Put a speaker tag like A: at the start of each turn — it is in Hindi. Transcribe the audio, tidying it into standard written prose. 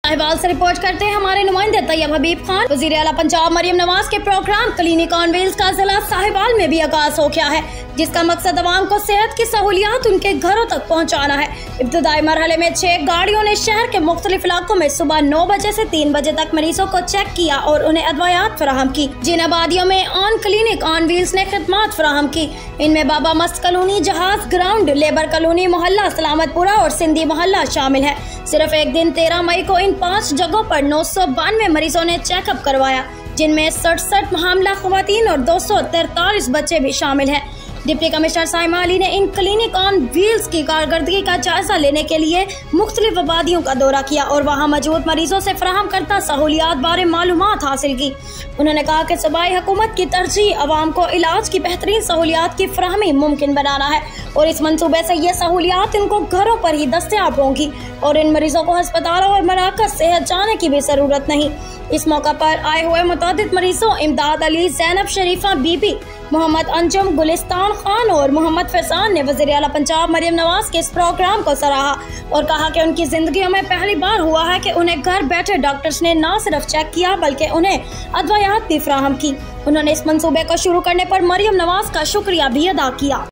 A: साहिवाल से रिपोर्ट करते हैं हमारे नुमाइंदे तैयब हबीब खान। वज़ीर आला पंजाब मरियम नवाज के प्रोग्राम क्लिनिक ऑन व्हील्स का जिला साहिवाल में भी आगाज हो गया है, जिसका मकसद अवाम को सेहत की सहूलियात उनके घरों तक पहुँचाना है। इब्तदाई मरहले में 6 गाड़ियों ने शहर के मुख्तलिफ इलाकों में सुबह 9 बजे से 3 बजे तक मरीजों को चेक किया और उन्हें अदवायात फराहम की। जिन आबादियों में ऑन क्लिनिक ऑन व्हील्स ने खिदमत फराहम की, इनमें बाबा मस्त कॉलोनी, जहाज ग्राउंड, लेबर कॉलोनी मोहल्ला सलामतपुरा और सिंधी मोहल्ला शामिल है। सिर्फ एक दिन 13 मई को इन 5 जगहों पर 992 मरीजों ने चेकअप करवाया, जिनमें 67 हामला खवातीन और 243 बच्चे भी शामिल हैं। डिप्टी कमिश्नर साइमा अली ने इन क्लिनिक ऑन व्हील्स की कारकर्दगी का जायजा लेने के लिए मुख्तलिफ आबादियों का दौरा किया और वहां मौजूद मरीजों से फराहम करता सहूलियात बारे मालूमात हासिल की। उन्होंने कहा कि सूबाई हुकूमत की तरजीह अवाम को इलाज की बेहतरीन सहूलियात की फराहमी मुमकिन बनाना है और इस मंसूबे से ये सहूलियात इनको घरों पर ही दस्तयाब होंगी और इन मरीजों को अस्पतालों और मराकज सेहत जाने की भी जरूरत नहीं। इस मौका पर आए हुए मुतादिद मरीजों इमदाद अली, जैनब शरीफा बीबी, मोहम्मद अंजुम, गुलिस्तान खान और मोहम्मद फैसान ने वज़ीर आला पंजाब मरियम नवाज के इस प्रोग्राम को सराहा और कहा कि उनकी जिंदगियों में पहली बार हुआ है कि उन्हें घर बैठे डॉक्टर्स ने न सिर्फ चेक किया बल्कि उन्हें अदवायात भी फराहम की। उन्होंने इस मंसूबे को शुरू करने पर मरियम नवाज का शुक्रिया भी अदा किया।